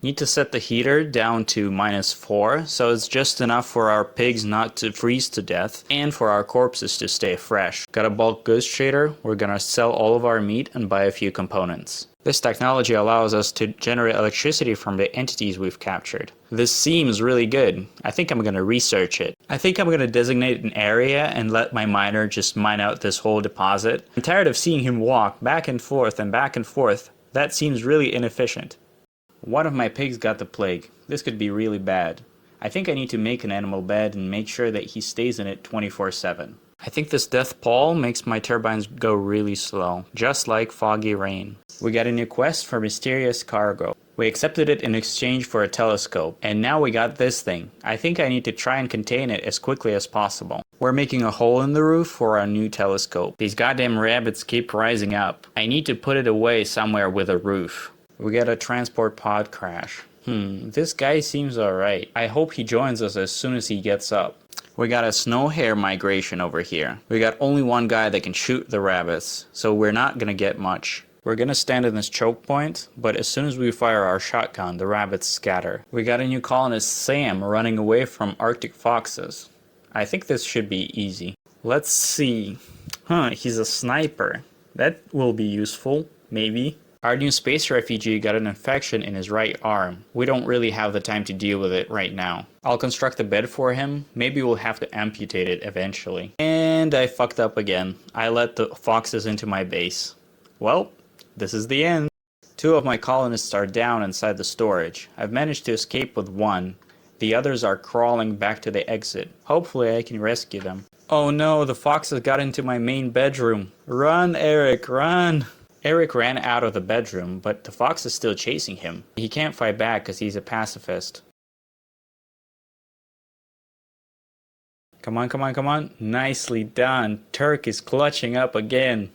Need to set the heater down to -4, so it's just enough for our pigs not to freeze to death and for our corpses to stay fresh. Got a bulk goods trader. We're gonna sell all of our meat and buy a few components. This technology allows us to generate electricity from the entities we've captured. This seems really good. I think I'm gonna research it. I think I'm gonna designate an area and let my miner just mine out this whole deposit. I'm tired of seeing him walk back and forth and back and forth. That seems really inefficient. One of my pigs got the plague. This could be really bad. I think I need to make an animal bed and make sure that he stays in it 24/7. I think this death pall makes my turbines go really slow, just like foggy rain. We got a new quest for mysterious cargo. We accepted it in exchange for a telescope, and now we got this thing. I think I need to try and contain it as quickly as possible. We're making a hole in the roof for our new telescope. These goddamn rabbits keep rising up. I need to put it away somewhere with a roof. We get a transport pod crash. This guy seems alright. I hope he joins us as soon as he gets up. We got a snow hare migration over here. We got only one guy that can shoot the rabbits, so we're not gonna get much. We're gonna stand in this choke point, but as soon as we fire our shotgun, the rabbits scatter. We got a new colonist, Sam, running away from Arctic foxes. I think this should be easy. Let's see. He's a sniper. That will be useful, maybe. Our new space refugee got an infection in his right arm. We don't really have the time to deal with it right now. I'll construct a bed for him. Maybe we'll have to amputate it eventually. And I fucked up again. I let the foxes into my base. Well, this is the end. 2 of my colonists are down inside the storage. I've managed to escape with 1. The others are crawling back to the exit. Hopefully I can rescue them. Oh no, the foxes got into my main bedroom. Run, Eric, run! Eric ran out of the bedroom, but the fox is still chasing him. He can't fight back because he's a pacifist. Come on, come on, come on. Nicely done. Turk is clutching up again.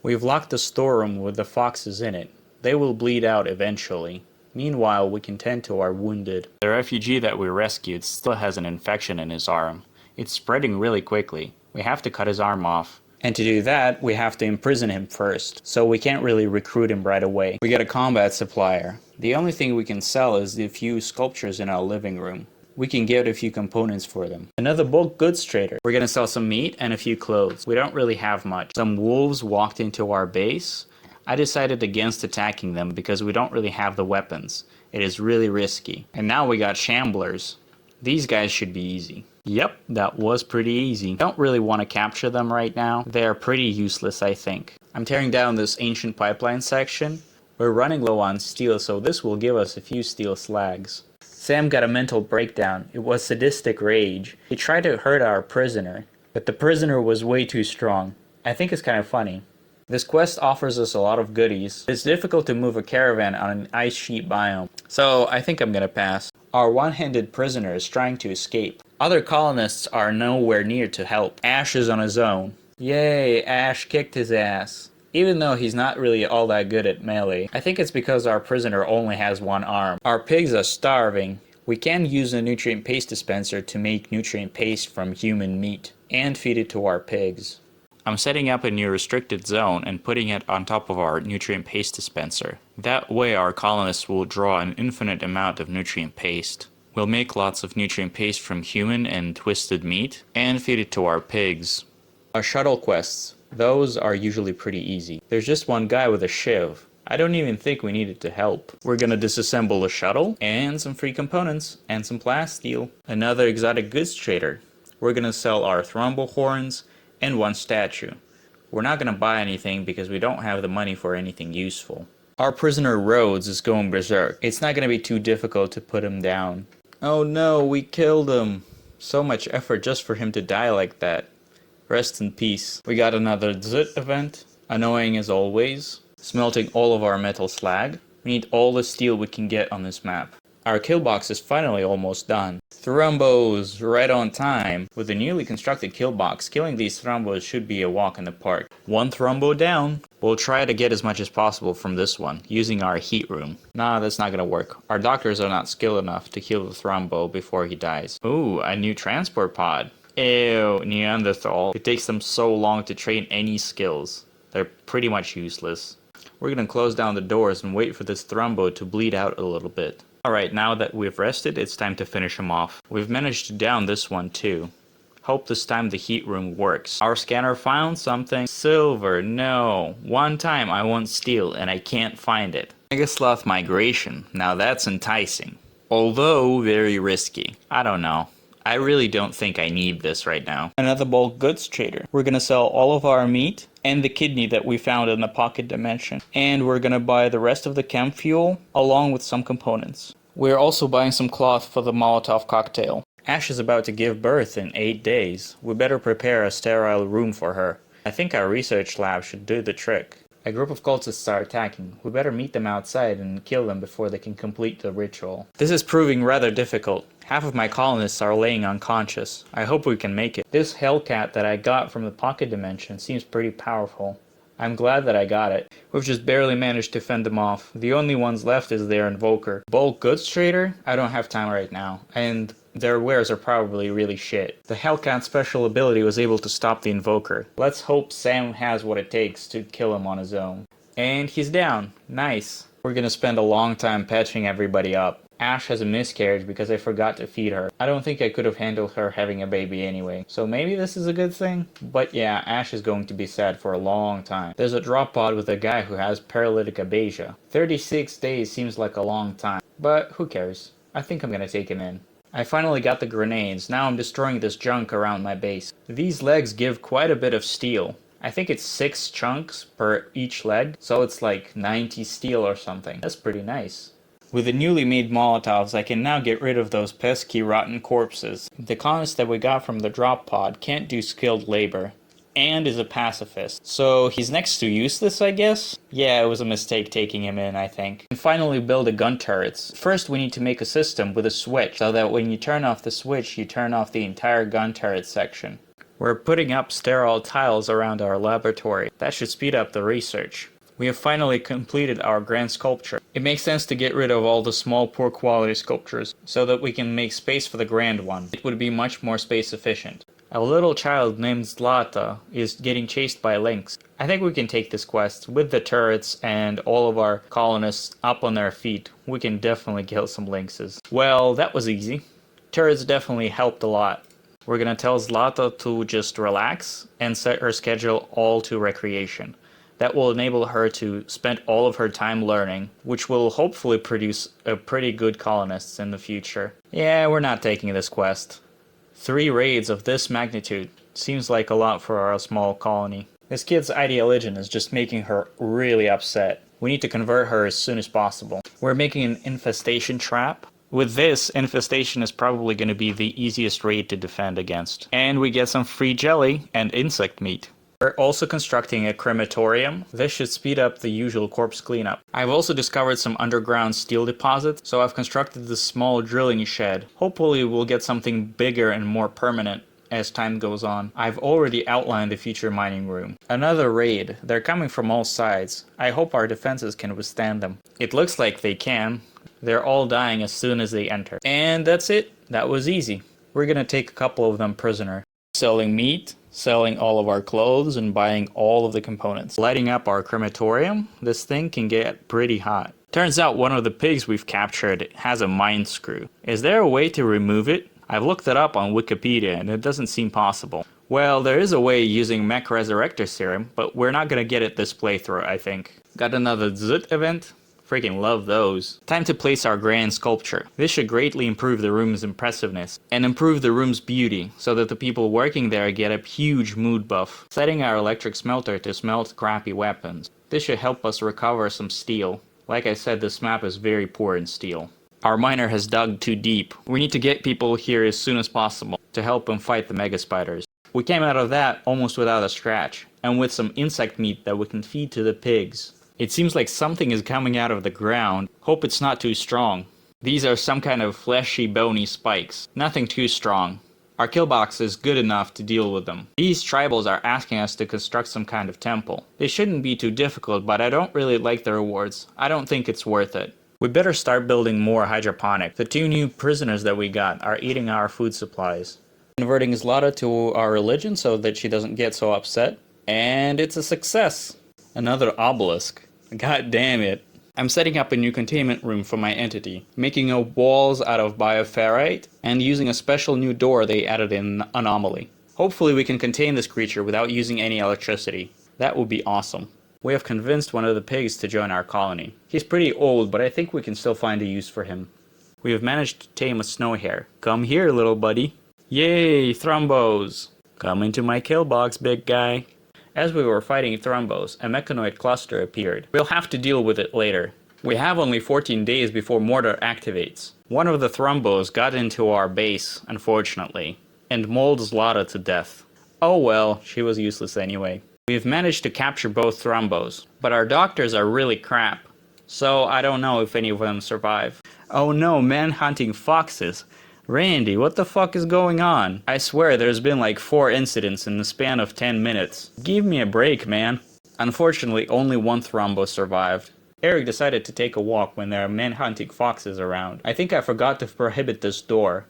We've locked the storeroom with the foxes in it. They will bleed out eventually. Meanwhile, we can tend to our wounded. The refugee that we rescued still has an infection in his arm. It's spreading really quickly. We have to cut his arm off. And to do that, we have to imprison him first, so we can't really recruit him right away. We get a combat supplier. The only thing we can sell is the few sculptures in our living room. We can get a few components for them. Another bulk goods trader. We're gonna sell some meat and a few clothes. We don't really have much. Some wolves walked into our base. I decided against attacking them because we don't really have the weapons. It is really risky. And now we got shamblers. These guys should be easy. Yep, that was pretty easy. Don't really want to capture them right now. They're pretty useless, I think. I'm tearing down this ancient pipeline section. We're running low on steel, so this will give us a few steel slags. Sam got a mental breakdown. It was sadistic rage. He tried to hurt our prisoner, but the prisoner was way too strong. I think it's kind of funny. This quest offers us a lot of goodies. It's difficult to move a caravan on an ice sheet biome, so I think I'm gonna pass. Our one-handed prisoner is trying to escape. Other colonists are nowhere near to help. Ash is on his own. Yay, Ash kicked his ass. Even though he's not really all that good at melee. I think it's because our prisoner only has 1 arm. Our pigs are starving. We can use a nutrient paste dispenser to make nutrient paste from human meat and feed it to our pigs. I'm setting up a new restricted zone and putting it on top of our nutrient paste dispenser. That way our colonists will draw an infinite amount of nutrient paste. We'll make lots of nutrient paste from human and twisted meat and feed it to our pigs. Our shuttle quests, those are usually pretty easy. There's just one guy with a shiv. I don't even think we needed to help. We're gonna disassemble a shuttle and some free components and some plasteel. Another exotic goods trader. We're gonna sell our thrombo horns and 1 statue. We're not gonna buy anything because we don't have the money for anything useful. Our prisoner Rhodes is going berserk. It's not gonna be too difficult to put him down. Oh no, we killed him. So much effort just for him to die like that. Rest in peace. We got another Zut event. Annoying as always. Smelting all of our metal slag. We need all the steel we can get on this map. Our kill box is finally almost done. Thrombos, right on time. With the newly constructed kill box, killing these thrombos should be a walk in the park. 1 thrombo down. We'll try to get as much as possible from this one, using our heat room. Nah, that's not gonna work. Our doctors are not skilled enough to kill the thrombo before he dies. Ooh, a new transport pod. Ew, Neanderthal. It takes them so long to train any skills. They're pretty much useless. We're gonna close down the doors and wait for this thrombo to bleed out a little bit. Alright, now that we've rested, it's time to finish him off. We've managed to down this one too. Hope this time the heat room works. Our scanner found something. Silver, no. One time I want steel and I can't find it. Megasloth migration, now that's enticing. Although very risky. I don't know. I really don't think I need this right now. Another bulk goods trader. We're gonna sell all of our meat and the kidney that we found in the pocket dimension. And we're gonna buy the rest of the chem fuel along with some components. We're also buying some cloth for the Molotov cocktail. Ash is about to give birth in 8 days. We better prepare a sterile room for her. I think our research lab should do the trick. A group of cultists are attacking. We better meet them outside and kill them before they can complete the ritual. This is proving rather difficult. Half of my colonists are laying unconscious. I hope we can make it. This hellcat that I got from the pocket dimension seems pretty powerful. I'm glad that I got it. We've just barely managed to fend them off. The only ones left is their invoker. Bulk goods trader? I don't have time right now. And their wares are probably really shit. The hellcat special ability was able to stop the invoker. Let's hope Sam has what it takes to kill him on his own. And he's down. Nice. We're gonna spend a long time patching everybody up. Ash has a miscarriage because I forgot to feed her. I don't think I could have handled her having a baby anyway. So maybe this is a good thing? But yeah, Ash is going to be sad for a long time. There's a drop pod with a guy who has paralytic abasia. 36 days seems like a long time. But who cares? I think I'm gonna take him in. I finally got the grenades. Now I'm destroying this junk around my base. These legs give quite a bit of steel. I think it's 6 chunks per each leg, so it's like 90 steel or something. That's pretty nice. With the newly made Molotovs, I can now get rid of those pesky rotten corpses. The colonist that we got from the drop pod can't do skilled labor, and is a pacifist. So he's next to useless, I guess? Yeah, it was a mistake taking him in, I think. And finally build a gun turrets. First we need to make a system with a switch, so that when you turn off the switch, you turn off the entire gun turret section. We're putting up sterile tiles around our laboratory. That should speed up the research. We have finally completed our grand sculpture. It makes sense to get rid of all the small poor quality sculptures, so that we can make space for the grand one. It would be much more space efficient. A little child named Zlata is getting chased by lynx. I think we can take this quest with the turrets and all of our colonists up on their feet. We can definitely kill some lynxes. Well, that was easy. Turrets definitely helped a lot. We're gonna tell Zlata to just relax and set her schedule all to recreation. That will enable her to spend all of her time learning, which will hopefully produce a pretty good colonists in the future. Yeah, we're not taking this quest. 3 raids of this magnitude seems like a lot for our small colony. This kid's ideology is just making her really upset. We need to convert her as soon as possible. We're making an infestation trap. With this, infestation is probably going to be the easiest raid to defend against. And we get some free jelly and insect meat. We're also constructing a crematorium. This should speed up the usual corpse cleanup. I've also discovered some underground steel deposits, so I've constructed this small drilling shed. Hopefully we'll get something bigger and more permanent as time goes on. I've already outlined the future mining room. Another raid. They're coming from all sides. I hope our defenses can withstand them. It looks like they can. They're all dying as soon as they enter. And that's it. That was easy. We're gonna take a couple of them prisoner. Selling meat, selling all of our clothes, and buying all of the components. Lighting up our crematorium, this thing can get pretty hot. Turns out one of the pigs we've captured has a mind screw. Is there a way to remove it? I've looked it up on Wikipedia and it doesn't seem possible. Well, there is a way using Mech Resurrector Serum, but we're not gonna get it this playthrough, I think. Got another Zut event? Freaking love those. Time to place our grand sculpture. This should greatly improve the room's impressiveness and improve the room's beauty so that the people working there get a huge mood buff. Setting our electric smelter to smelt crappy weapons. This should help us recover some steel. Like I said, this map is very poor in steel. Our miner has dug too deep. We need to get people here as soon as possible to help them fight the mega spiders. We came out of that almost without a scratch, and with some insect meat that we can feed to the pigs. It seems like something is coming out of the ground. Hope it's not too strong. These are some kind of fleshy, bony spikes. Nothing too strong. Our kill box is good enough to deal with them. These tribals are asking us to construct some kind of temple. They shouldn't be too difficult, but I don't really like the rewards. I don't think it's worth it. We better start building more hydroponic. The 2 new prisoners that we got are eating our food supplies. Converting Zlata to our religion so that she doesn't get so upset. And it's a success. Another obelisk. God damn it. I'm setting up a new containment room for my entity, making walls out of bioferrite, and using a special new door they added in Anomaly. Hopefully we can contain this creature without using any electricity. That would be awesome. We have convinced one of the pigs to join our colony. He's pretty old, but I think we can still find a use for him. We have managed to tame a snow hare. Come here, little buddy. Yay, Thrombos! Come into my kill box, big guy. As we were fighting Thrombos, a mechanoid cluster appeared. We'll have to deal with it later. We have only 14 days before Mortar activates. One of the Thrombos got into our base, unfortunately, and mauled Zlata to death. Oh well, she was useless anyway. We've managed to capture both Thrombos, but our doctors are really crap, so I don't know if any of them survive. Oh no, man-hunting foxes. Randy, what the fuck is going on? I swear there's been like 4 incidents in the span of 10 minutes. Give me a break, man. Unfortunately, only one Thrombo survived. Eric decided to take a walk when there are man-hunting foxes around. I think I forgot to prohibit this door.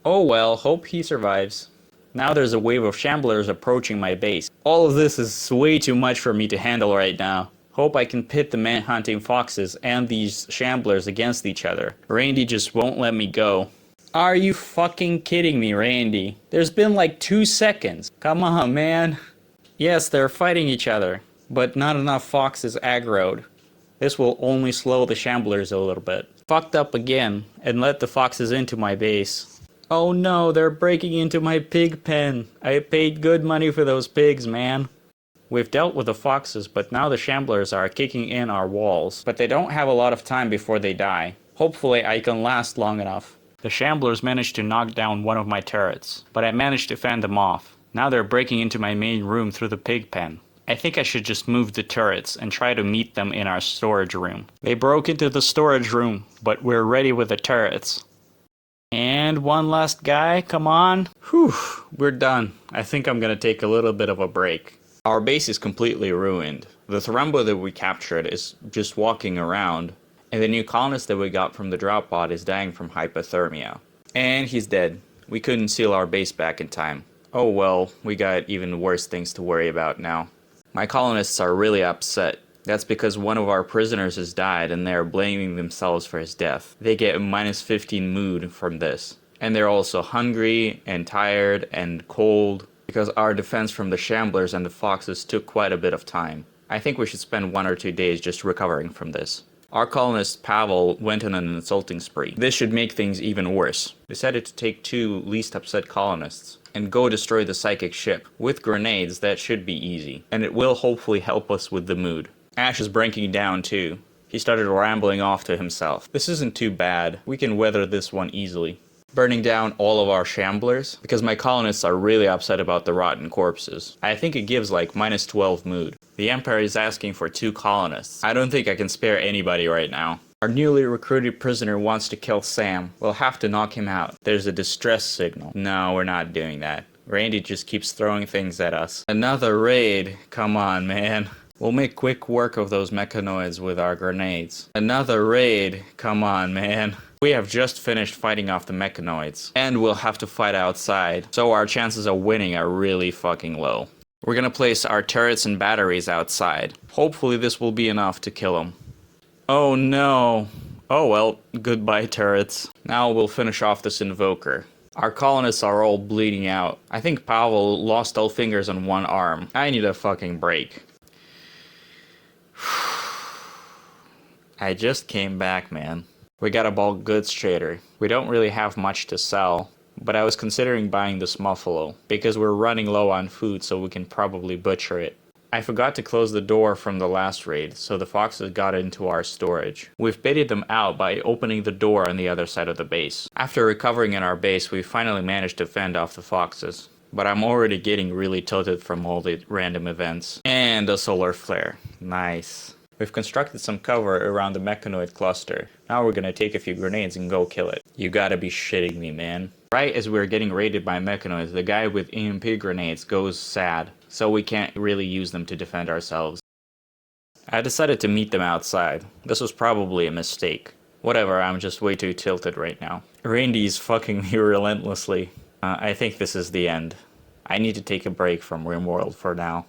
Oh well, hope he survives. Now there's a wave of shamblers approaching my base. All of this is way too much for me to handle right now. Hope I can pit the man-hunting foxes and these shamblers against each other. Randy just won't let me go. Are you fucking kidding me, Randy? There's been like 2 seconds. Come on, man. Yes, they're fighting each other, but not enough foxes aggroed. This will only slow the shamblers a little bit. Fucked up again, and let the foxes into my base. Oh no, they're breaking into my pig pen. I paid good money for those pigs, man. We've dealt with the foxes, but now the shamblers are kicking in our walls. But they don't have a lot of time before they die. Hopefully I can last long enough. The shamblers managed to knock down one of my turrets, but I managed to fend them off. Now they're breaking into my main room through the pig pen. I think I should just move the turrets and try to meet them in our storage room. They broke into the storage room, but we're ready with the turrets. And one last guy, come on. Whew, we're done. I think I'm gonna take a little bit of a break. Our base is completely ruined. The Thrombo that we captured is just walking around, and the new colonist that we got from the drop pod is dying from hypothermia. And he's dead. We couldn't seal our base back in time. Oh well, we got even worse things to worry about now. My colonists are really upset. That's because one of our prisoners has died and they're blaming themselves for his death. They get a -15 mood from this. And they're also hungry and tired and cold because our defense from the shamblers and the foxes took quite a bit of time. I think we should spend 1 or 2 days just recovering from this. Our colonist Pavel went on an insulting spree. This should make things even worse. Decided to take 2 least upset colonists and go destroy the psychic ship. With grenades, that should be easy. And it will hopefully help us with the mood. Ash is breaking down too. He started rambling off to himself. This isn't too bad. We can weather this one easily. Burning down all of our shamblers, because my colonists are really upset about the rotten corpses. I think it gives like -12 mood. The Emperor is asking for 2 colonists. I don't think I can spare anybody right now. Our newly recruited prisoner wants to kill Sam. We'll have to knock him out. There's a distress signal. No, we're not doing that. Randy just keeps throwing things at us. Another raid. Come on, man. We'll make quick work of those mechanoids with our grenades. Another raid. Come on, man. We have just finished fighting off the mechanoids, and we'll have to fight outside, so our chances of winning are really fucking low. We're gonna place our turrets and batteries outside. Hopefully this will be enough to kill them. Oh no. Oh well, goodbye turrets. Now we'll finish off this invoker. Our colonists are all bleeding out. I think Pavel lost all fingers on one arm. I need a fucking break. I just came back, man. We got a bulk goods trader. We don't really have much to sell, but I was considering buying this muffalo, because we're running low on food so we can probably butcher it. I forgot to close the door from the last raid, so the foxes got into our storage. We've baited them out by opening the door on the other side of the base. After recovering in our base, we finally managed to fend off the foxes. But I'm already getting really tilted from all the random events. And a solar flare. Nice. We've constructed some cover around the mechanoid cluster. Now we're gonna take a few grenades and go kill it. You gotta be shitting me, man. Right as we're getting raided by mechanoids, the guy with EMP grenades goes sad, so we can't really use them to defend ourselves. I decided to meet them outside. This was probably a mistake. Whatever, I'm just way too tilted right now. Randy's fucking me relentlessly. I think this is the end. I need to take a break from Rimworld for now.